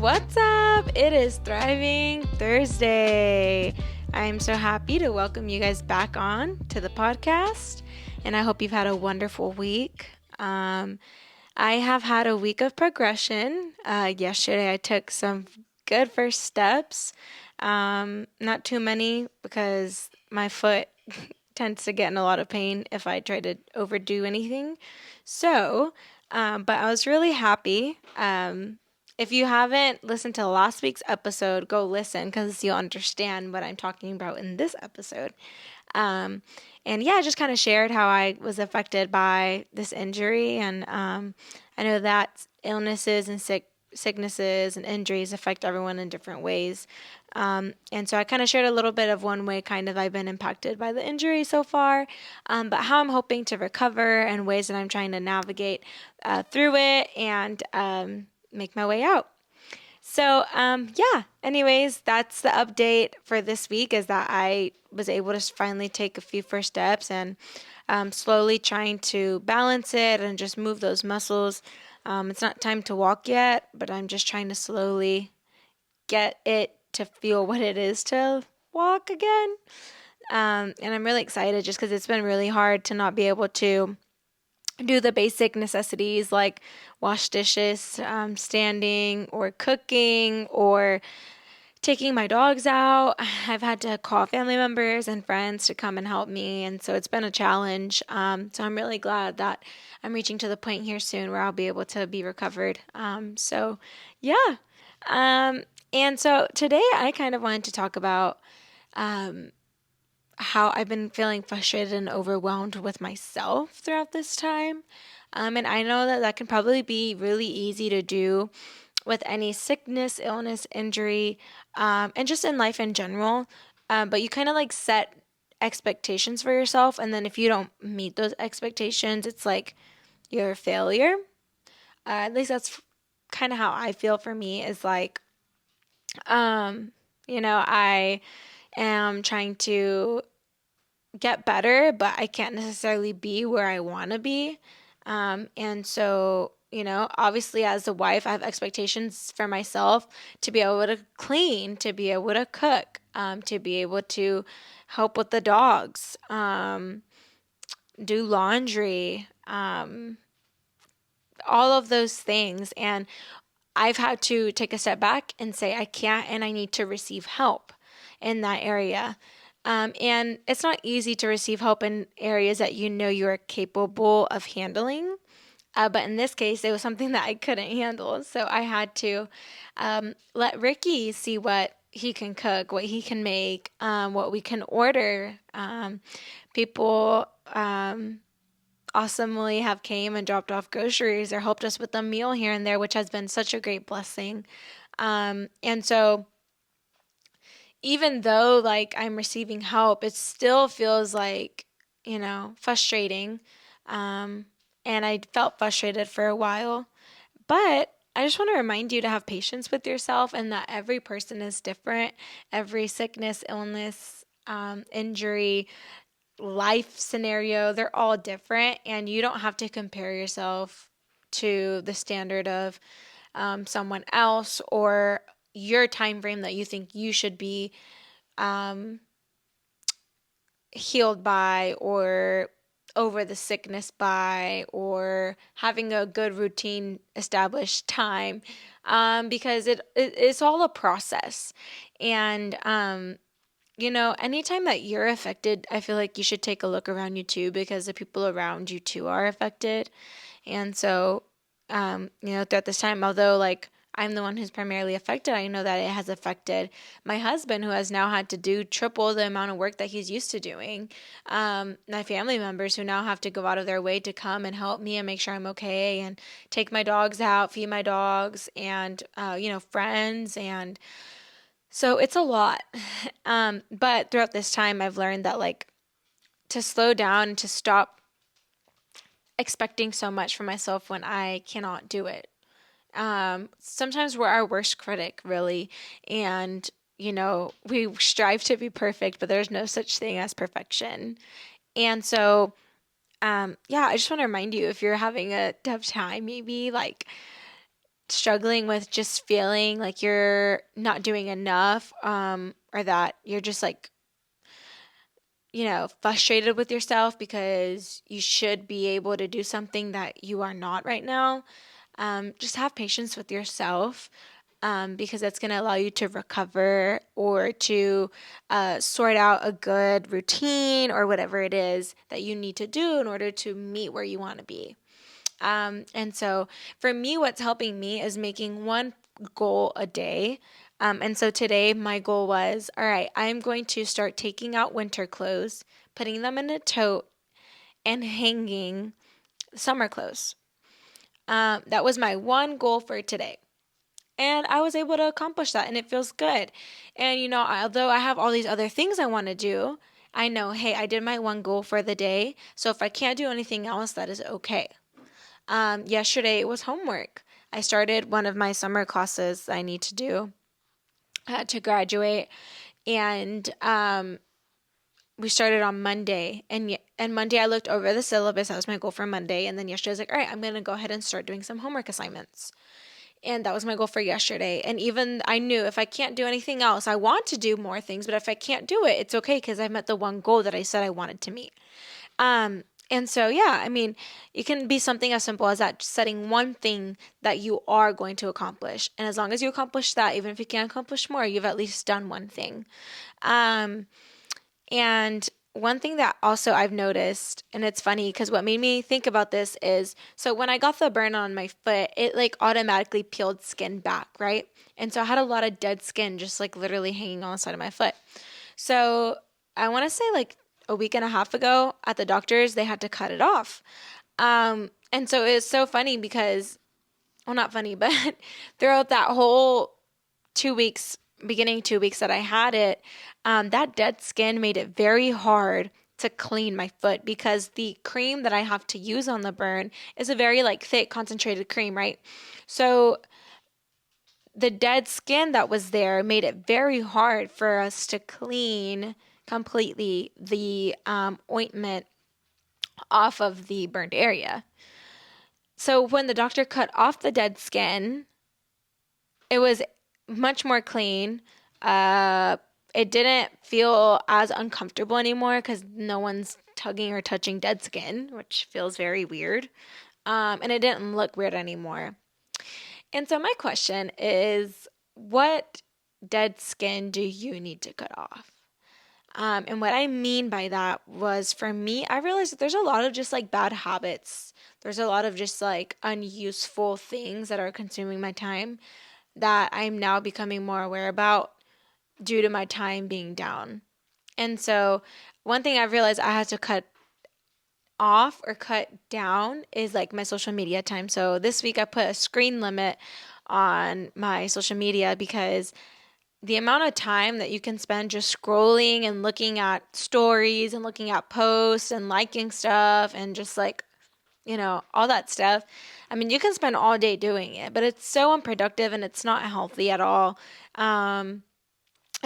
what's up? It is Thriving Thursday. I'm so happy to welcome you guys back on to the podcast, and I hope you've had a wonderful week. I have had a week of progression. Yesterday, I took some good first steps. Not too many because my foot tends to get in a lot of pain if I try to overdo anything. But I was really happy. If you haven't listened to last week's episode, go listen because you'll understand what I'm talking about in this episode. And yeah, I just kind of shared how I was affected by this injury. And I know that illnesses and sicknesses and injuries affect everyone in different ways. And so I kind of shared a little bit of one way kind of I've been impacted by the injury so far, but how I'm hoping to recover and ways that I'm trying to navigate through it and make my way out. So, anyways, that's the update for this week is that I was able to finally take a few first steps and slowly trying to balance it and just move those muscles. It's not time to walk yet, but I'm just trying to slowly get it to feel what it is to walk again. And I'm really excited just because it's been really hard to not be able to do the basic necessities like wash dishes, standing, or cooking, or taking my dogs out. I've had to call family members and friends to come and help me, and so it's been a challenge. So I'm really glad that I'm reaching to the point here soon where I'll be able to be recovered. Yeah. And so today I kind of wanted to talk about how I've been feeling frustrated and overwhelmed with myself throughout this time. And I know that that can probably be really easy to do with any sickness, illness, injury, and just in life in general. But you kind of like set expectations for yourself. And then if you don't meet those expectations, it's like you're a failure. At least that's kind of how I feel for me is like, I am trying to get better, but I can't necessarily be where I want to be. And so, obviously as a wife, I have expectations for myself to be able to clean, to be able to cook, to be able to help with the dogs, do laundry, all of those things. And I've had to take a step back and say, I can't, and I need to receive help in that area. And it's not easy to receive help in areas that you are capable of handling. But in this case, it was something that I couldn't handle. So I had to let Ricky see what he can cook, what he can make, what we can order. People awesomely have came and dropped off groceries or helped us with a meal here and there, which has been such a great blessing. And so even though like I'm receiving help, it still feels like, frustrating. And I felt frustrated for a while. But I just want to remind you to have patience with yourself and that every person is different. Every sickness, illness, injury, life scenario, they're all different. And you don't have to compare yourself to the standard of someone else or your time frame that you think you should be healed by or over the sickness by or having a good routine established time because it's all a process. And anytime that you're affected, I feel like you should take a look around you too because the people around you too are affected. And so throughout this time, although like I'm the one who's primarily affected, I know that it has affected my husband, who has now had to do triple the amount of work that he's used to doing. My family members who now have to go out of their way to come and help me and make sure I'm okay and take my dogs out, feed my dogs, and, friends. And so it's a lot. But throughout this time, I've learned that like to slow down and to stop expecting so much from myself when I cannot do it. Sometimes we're our worst critic, really. And, we strive to be perfect, but there's no such thing as perfection. And so, I just want to remind you if you're having a tough time, maybe like struggling with just feeling like you're not doing enough, or that you're just like, frustrated with yourself because you should be able to do something that you are not right now, just have patience with yourself, because that's going to allow you to recover or to sort out a good routine or whatever it is that you need to do in order to meet where you want to be. And so for me, what's helping me is making one goal a day. And so today, my goal was, all right, I'm going to start taking out winter clothes, putting them in a tote, and hanging summer clothes. That was my one goal for today. And I was able to accomplish that, and it feels good. And, although I have all these other things I want to do, I know, hey, I did my one goal for the day. So if I can't do anything else, that is okay. Yesterday it was homework. I started one of my summer classes I need to do to graduate, and we started on Monday. And Monday I looked over the syllabus. That was my goal for Monday. And then yesterday I was like, all right, I'm gonna go ahead and start doing some homework assignments. And that was my goal for yesterday. And even I knew if I can't do anything else, I want to do more things, but if I can't do it, it's okay because I met the one goal that I said I wanted to meet. And so, yeah, I mean, it can be something as simple as that, setting one thing that you are going to accomplish. And as long as you accomplish that, even if you can't accomplish more, you've at least done one thing. And one thing that also I've noticed, and it's funny because what made me think about this is, so when I got the burn on my foot, it like automatically peeled skin back, right? And so I had a lot of dead skin just like literally hanging on the side of my foot. So I want to say like a week and a half ago at the doctor's, they had to cut it off. And so it's so funny because, well, not funny, but throughout that whole 2 weeks, beginning 2 weeks that I had it, that dead skin made it very hard to clean my foot because the cream that I have to use on the burn is a very like thick concentrated cream, right? So the dead skin that was there made it very hard for us to clean completely the ointment off of the burned area. So when the doctor cut off the dead skin, it was much more clean. It didn't feel as uncomfortable anymore because no one's tugging or touching dead skin, which feels very weird. And it didn't look weird anymore. And so my question is, what dead skin do you need to cut off? And what I mean by that was, for me, I realized that there's a lot of just like bad habits. There's a lot of just like unuseful things that are consuming my time that I'm now becoming more aware about due to my time being down. And so one thing I've realized I had to cut off or cut down is like my social media time. So this week I put a screen limit on my social media because the amount of time that you can spend just scrolling and looking at stories and looking at posts and liking stuff and just like, all that stuff. I mean, you can spend all day doing it, but it's so unproductive and it's not healthy at all. And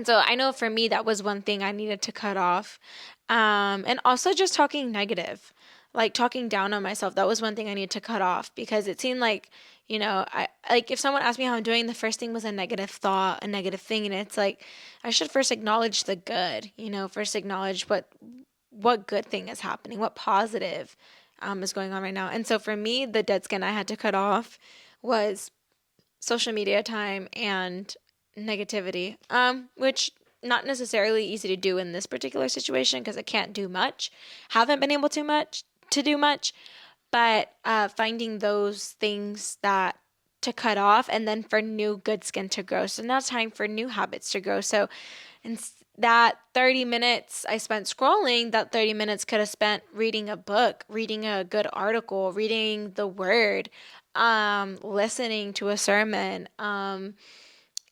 so I know for me, that was one thing I needed to cut off. And also just talking negative, like talking down on myself. That was one thing I needed to cut off because it seemed like, I like if someone asked me how I'm doing, the first thing was a negative thought, a negative thing. And it's like, I should first acknowledge the good, first acknowledge what good thing is happening, what positive is going on right now. And so for me, the dead skin I had to cut off was social media time and negativity, which not necessarily easy to do in this particular situation because I can't do much, haven't been able to do much, but finding those things that to cut off and then for new good skin to grow. So now it's time for new habits to grow. So and that 30 minutes I spent scrolling, that 30 minutes could have spent reading a book, reading a good article, reading the word, listening to a sermon,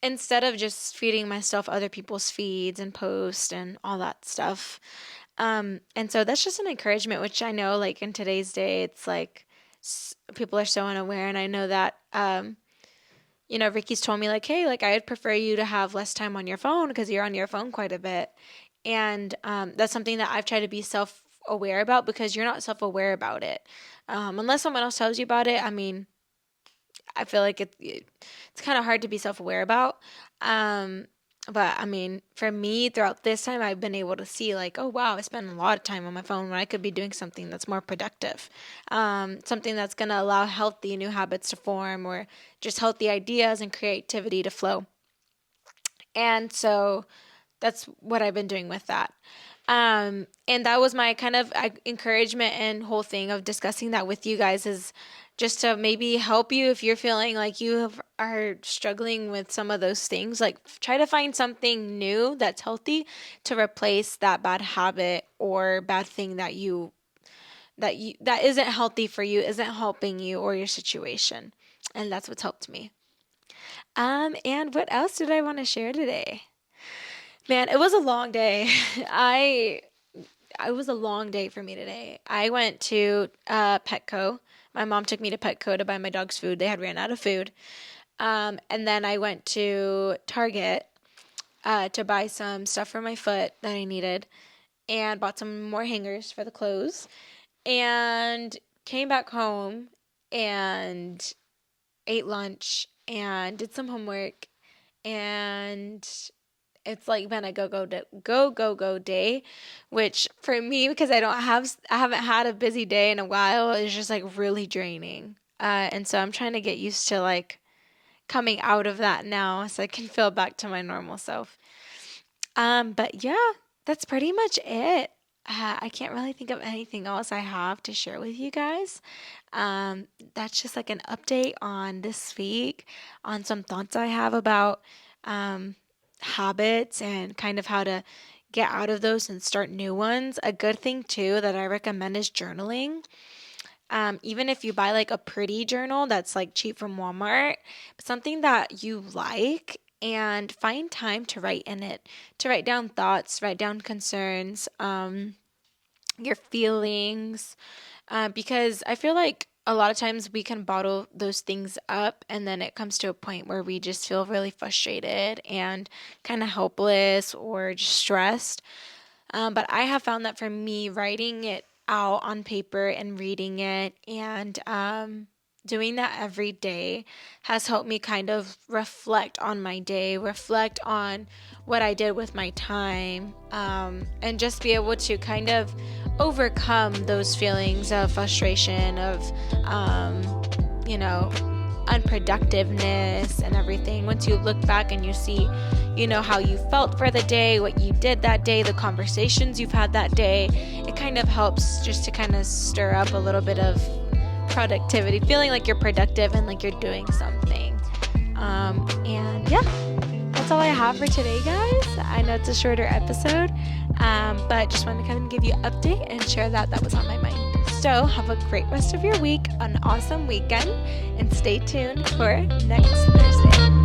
instead of just feeding myself other people's feeds and posts and all that stuff. And so that's just an encouragement, which I know like in today's day, it's like people are so unaware. And I know that, Ricky's told me like, hey, like I would prefer you to have less time on your phone because you're on your phone quite a bit. And that's something that I've tried to be self-aware about because you're not self-aware about it. Unless someone else tells you about it, I mean, I feel like it's kind of hard to be self-aware about. But I mean, for me, throughout this time, I've been able to see like, oh wow, I spend a lot of time on my phone when I could be doing something that's more productive, something that's gonna allow healthy new habits to form, or just healthy ideas and creativity to flow. And so that's what I've been doing with that. And that was my kind of encouragement and whole thing of discussing that with you guys, is just to maybe help you if you're feeling like are struggling with some of those things. Like, try to find something new that's healthy to replace that bad habit or bad thing that isn't healthy for you, isn't helping you or your situation. And that's what's helped me. And what else did I want to share today? Man, it was a long day. I it was a long day for me today. I went to Petco. My mom took me to Petco to buy my dog's food. They had ran out of food. And then I went to Target to buy some stuff for my foot that I needed, and bought some more hangers for the clothes, and came back home and ate lunch and did some homework, and it's like been a go day, which for me, because I haven't had a busy day in a while, is just like really draining. And so I'm trying to get used to like coming out of that now so I can feel back to my normal self. But yeah, that's pretty much it. I can't really think of anything else I have to share with you guys. That's just like an update on this week, on some thoughts I have about um, habits and kind of how to get out of those and start new ones. A good thing too that I recommend is journaling. Even if you buy like a pretty journal that's like cheap from Walmart, but something that you like, and find time to write in it, to write down thoughts, write down concerns, your feelings, because I feel like a lot of times we can bottle those things up, and then it comes to a point where we just feel really frustrated and kind of helpless or just stressed. But I have found that for me, writing it out on paper and reading it, and doing that every day has helped me kind of reflect on my day, reflect on what I did with my time, and just be able to kind of overcome those feelings of frustration, of, you know, unproductiveness and everything. Once you look back and you see, how you felt for the day, what you did that day, the conversations you've had that day, it kind of helps just to kind of stir up a little bit of productivity, feeling like you're productive and like you're doing something. And yeah, that's all I have for today, guys. I know it's a shorter episode, but just wanted to kind of give you an update and share that was on my mind. So have a great rest of your week, an awesome weekend, and stay tuned for next Thursday.